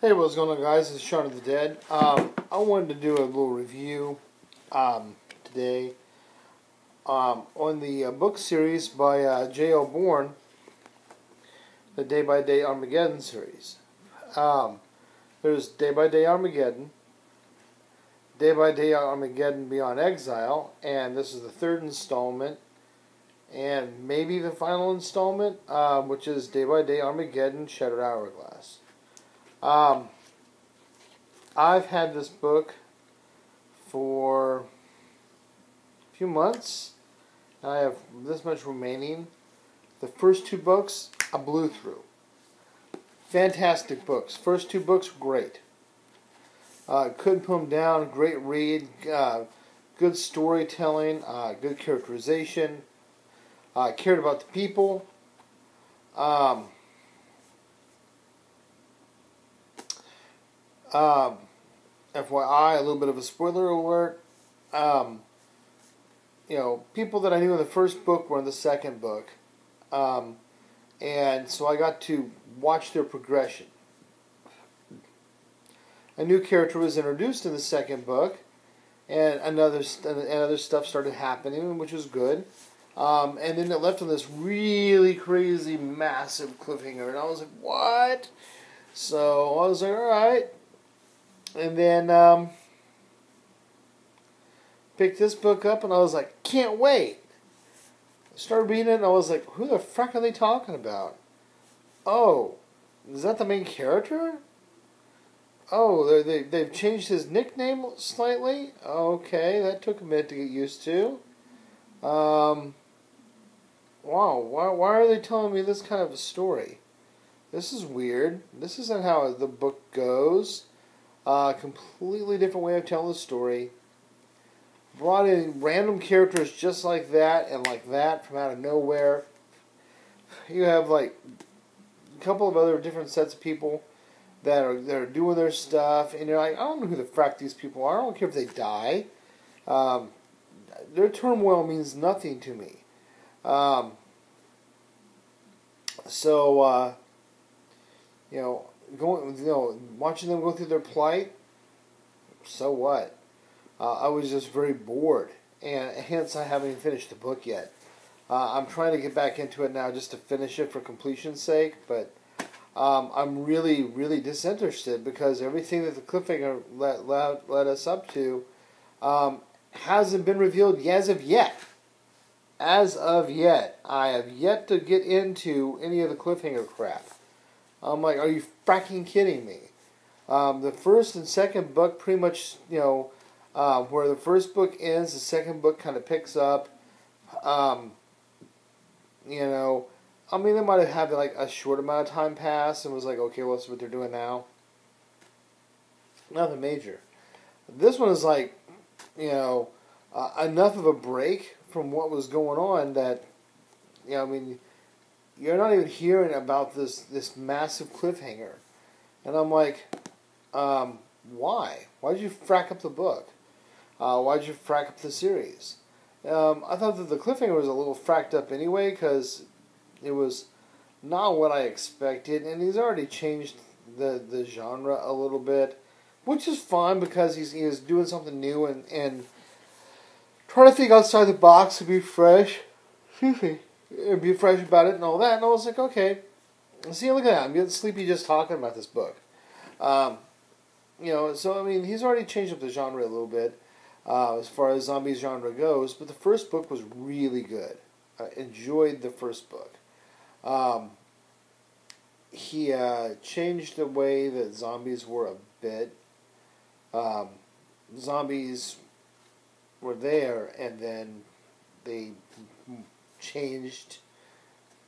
Hey, what's going on, guys? It's Shaun of the Dead. I wanted to do a little review today on the book series by J.L. Bourne, the Day by Day Armageddon series. There's Day by Day Armageddon, Day by Day Armageddon Beyond Exile, and this is the third installment, and maybe the final installment, which is Day by Day Armageddon Shattered Hourglass. I've had this book for a few months. I have this much remaining. The first two books I blew through. Fantastic books. First two books, great. Couldn't put them down. Great read. Good storytelling. Good characterization. Cared about the people. FYI, a little bit of a spoiler alert. People that I knew in the first book were in the second book. And so I got to watch their progression. A new character was introduced in the second book, and other stuff started happening, which was good. And then it left on this really crazy, massive cliffhanger, and I was like, what? So I was like, alright. And then picked this book up, and I was like, can't wait. I started reading it, and I was like, who the frack are they talking about? Oh, is that the main character? Oh, they've changed his nickname slightly? Okay, that took a minute to get used to. Wow, why are they telling me this kind of a story? This is weird. This isn't how the book goes. Completely different way of telling the story. Brought in random characters just like that and like that from out of nowhere. You have like a couple of other different sets of people that are doing their stuff, and you're like, I don't know who the frack these people are. I don't care if they die. Their turmoil means nothing to me. Watching them go through their plight, so what? I was just very bored, and hence I haven't even finished the book yet. I'm trying to get back into it now just to finish it for completion's sake, but I'm really, really disinterested because everything that the cliffhanger led us up to hasn't been revealed as of yet. As of yet. I have yet to get into any of the cliffhanger crap. I'm like, are you fracking kidding me? The first and second book pretty much, where the first book ends, the second book kind of picks up. They might have had like a short amount of time pass and was like, okay, what's what they're doing now? Nothing major. This one is like, enough of a break from what was going on that, you're not even hearing about this massive cliffhanger. And I'm like, why? Why did you frack up the book? Why did you frack up the series? I thought that the cliffhanger was a little fracked up anyway because it was not what I expected, and he's already changed the genre a little bit, which is fine because he is doing something new and trying to think outside the box and be fresh. Excuse me. And be fresh about it and all that. And I was like, okay. See, look at that. I'm getting sleepy just talking about this book. He's already changed up the genre a little bit as far as zombie genre goes. But the first book was really good. I enjoyed the first book. He changed the way that zombies were a bit. Zombies were there, and then they changed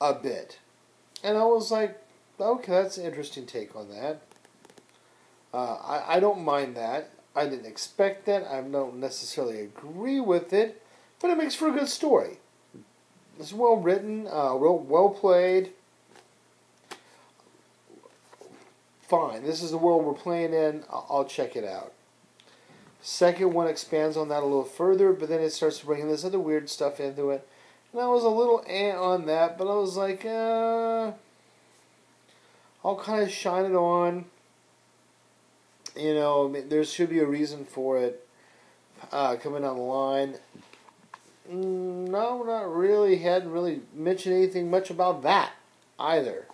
a bit. And I was like, okay, that's an interesting take on that. I don't mind that. I didn't expect that. I don't necessarily agree with it, but it makes for a good story. It's well written, well played. Fine. This is the world we're playing in. I'll check it out. Second one expands on that a little further, but then it starts bringing this other weird stuff into it. And I was a little on that, but I was like, I'll kind of shine it on. I mean, there should be a reason for it coming down the line. No, not really. Hadn't really mentioned anything much about that either.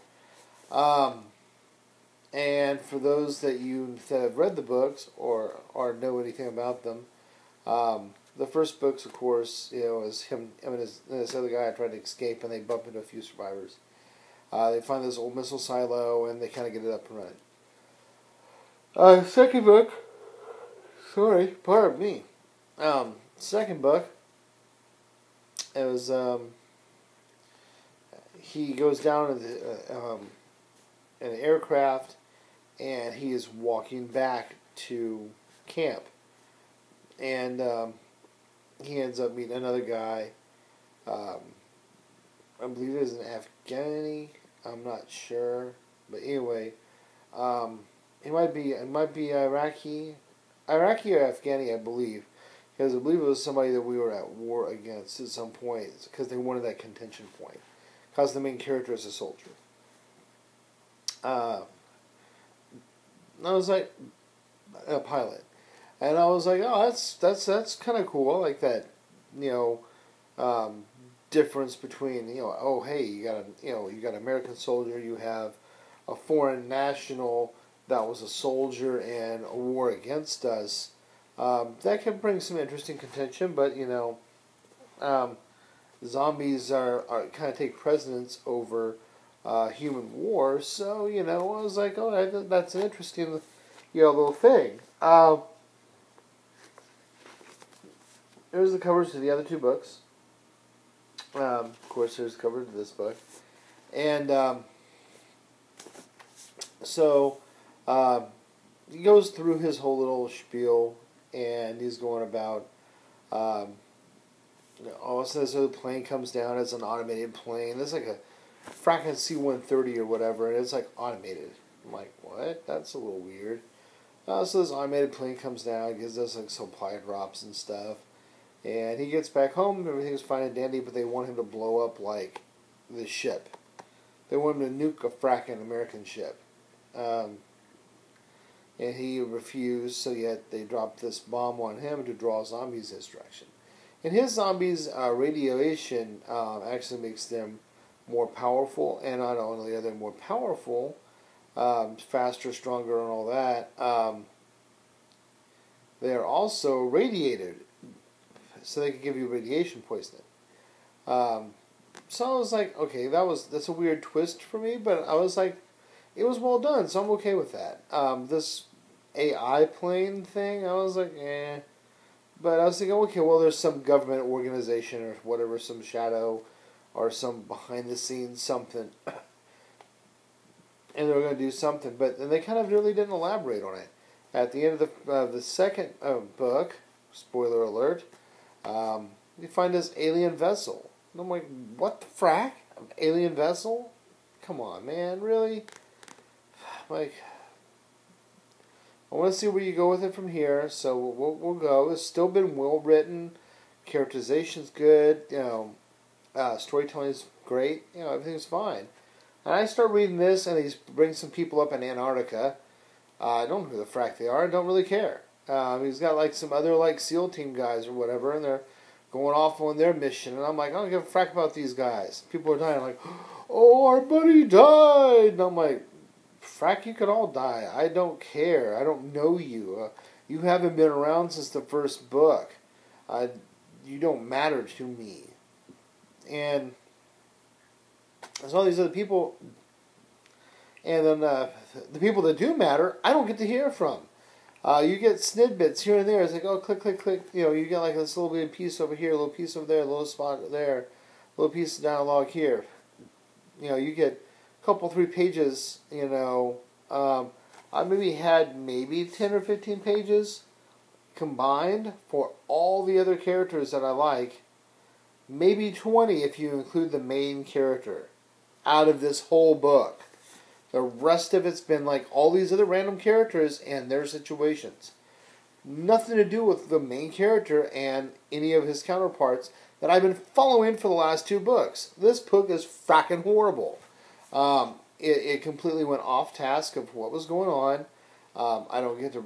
And for those that have read the books or know anything about them, the first books, of course, is him and this other guy trying to escape, and they bump into a few survivors. They find this old missile silo, and they kind of get it up and running. Second book, sorry, pardon me. Second book, it was, he goes down in an aircraft, and he is walking back to camp. And he ends up meeting another guy. I believe it was an Afghani. I'm not sure, but anyway, it might be Iraqi or Afghani, I believe, because I believe it was somebody that we were at war against at some point, because they wanted that contention point, because the main character is a soldier. I was like a pilot, and I was like, oh, that's kind of cool. I like that, difference between, oh, hey, you got an American soldier, you have a foreign national that was a soldier in a war against us. That can bring some interesting contention, but zombies are kind of take precedence over human war. So I was like, oh, that's an interesting little thing. There's the covers to the other two books. Of course, there's the cover to this book. And so he goes through his whole little spiel, and he's going about, all of a sudden this other plane comes down. It's an automated plane. It's like a fracking C-130 or whatever, and it's like automated. I'm like, what? That's a little weird. So this automated plane comes down, gives us like supply drops and stuff. And he gets back home, everything's fine and dandy, but they want him to blow up, like, the ship. They want him to nuke a fracking American ship. And he refused, so yet they dropped this bomb on him to draw zombies his direction. And his zombies' radiation actually makes them more powerful, and not only are they more powerful, faster, stronger, and all that, they're also radiated, so they could give you radiation poisoning. So I was like, okay, that's a weird twist for me, but I was like, it was well done, so I'm okay with that. This AI plane thing, I was like, eh. But I was thinking, okay, well, there's some government organization or whatever, some shadow or some behind-the-scenes something, and they were going to do something, but then they kind of really didn't elaborate on it. At the end of the second book, spoiler alert, you find this alien vessel. And I'm like, what the frack? Alien vessel? Come on, man, really? Like, I want to see where you go with it from here, so we'll go. It's still been well written, characterization's good, storytelling's great, everything's fine. And I start reading this, and he brings some people up in Antarctica. I don't know who the frack they are. I don't really care. He's got like some other like SEAL team guys or whatever, and they're going off on their mission. And I'm like, I don't give a frack about these guys. People are dying. Like, oh, our buddy died. And I'm like, frack, you could all die. I don't care. I don't know you. You haven't been around since the first book. You don't matter to me. And there's all these other people. And then the people that do matter, I don't get to hear from. You get snippets here and there. It's like, oh, click, click, click. You get like this little bit of piece over here, a little piece over there, a little spot there, a little piece of dialogue here. You get a couple, 3 pages, I maybe had 10 or 15 pages combined for all the other characters that I like. Maybe 20 if you include the main character out of this whole book. The rest of it's been like all these other random characters and their situations. Nothing to do with the main character and any of his counterparts that I've been following for the last 2 books. This book is fracking horrible. It completely went off task of what was going on. I don't get to,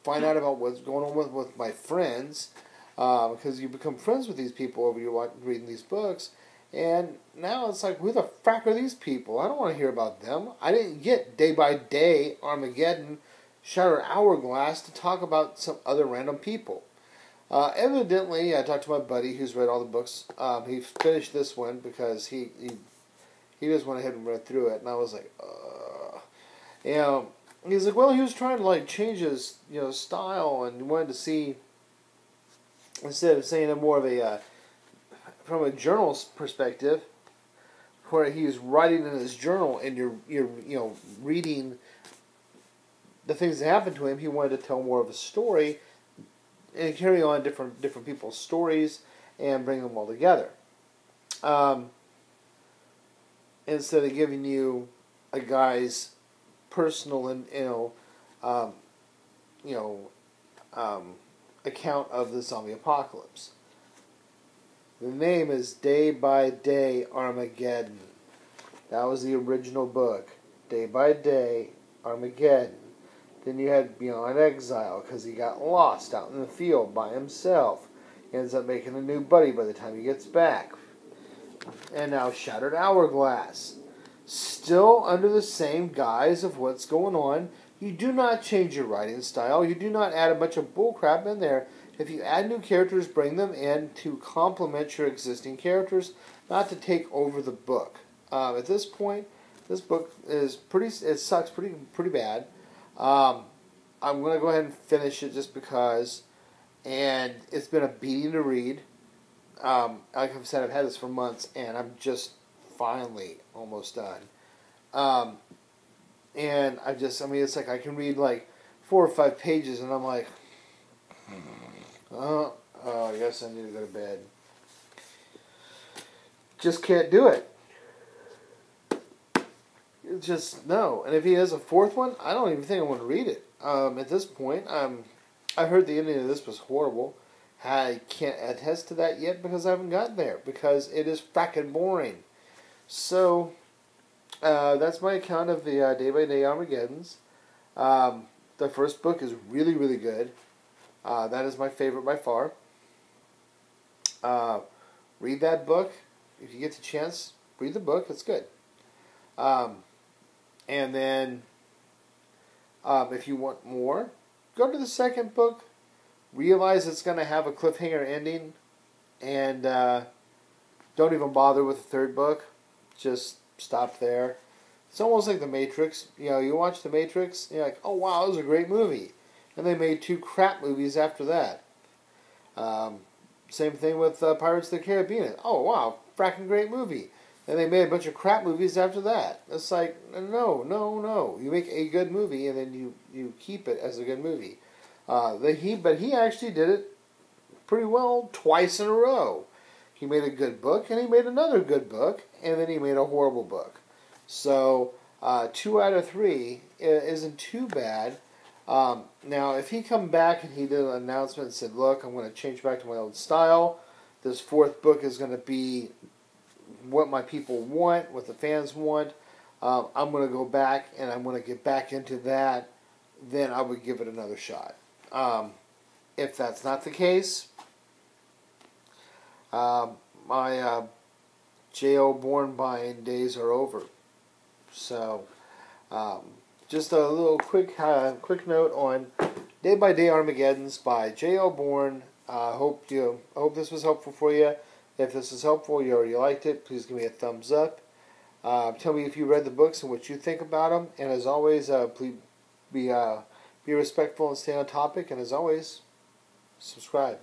find out about what's going on with my friends, because you become friends with these people over you reading these books. And now it's like, who the frack are these people? I don't want to hear about them. I didn't get Day by Day, Armageddon, Shattered Hourglass to talk about some other random people. Evidently, I talked to my buddy who's read all the books. He finished this one because he just went ahead and read through it, and I was like, he's like, well, he was trying to like change his style, and he wanted to see, instead of saying it more of a from a journal's perspective, where he's writing in his journal and you're reading the things that happened to him. He wanted to tell more of a story and carry on different people's stories and bring them all together. Instead of giving you a guy's personal and account of the zombie apocalypse. The name is Day by Day Armageddon. That was the original book. Day by Day Armageddon. Then you had Beyond Exile, because he got lost out in the field by himself. He ends up making a new buddy by the time he gets back. And now Shattered Hourglass. Still under the same guise of what's going on. You do not change your writing style. You do not add a bunch of bullcrap in there. If you add new characters, bring them in to complement your existing characters, not to take over the book. At this point, this book is it sucks pretty bad. I'm going to go ahead and finish it just because, and it's been a beating to read. Like I've said, I've had this for months, and I'm just finally almost done. And it's like I can read like 4 or 5 pages, and I'm like, I guess I need to go to bed. Just can't do it. It's just, no. And if he has a 4th one, I don't even think I want to read it. At this point, I heard the ending of this was horrible. I can't attest to that yet because I haven't gotten there, because it is fracking boring. So, that's my account of the Day by Day Armageddons. The first book is really, really good. That is my favorite by far. Read that book. If you get the chance, read the book. It's good. And then, if you want more, go to the second book. Realize it's going to have a cliffhanger ending. And don't even bother with the third book. Just stop there. It's almost like The Matrix. You watch The Matrix, and you're like, oh wow, it was a great movie. And they made 2 crap movies after that. Same thing with Pirates of the Caribbean. Oh wow, fracking great movie. And they made a bunch of crap movies after that. It's like, no. You make a good movie, and then you keep it as a good movie. But he actually did it pretty well twice in a row. He made a good book, and he made another good book, and then he made a horrible book. So 2 out of 3 isn't too bad. Now, if he come back and he did an announcement and said, look, I'm going to change back to my old style. This 4th book is going to be what my people want, what the fans want. I'm going to go back and I'm going to get back into that. Then I would give it another shot. If that's not the case, my J.O. Bornbein days are over. So, just a little quick note on Day by Day Armageddons by J.O. Bourne. I hope this was helpful for you. If this is helpful, you already liked it, please give me a thumbs up. Tell me if you read the books and what you think about them. And as always, please be respectful and stay on topic. And as always, subscribe.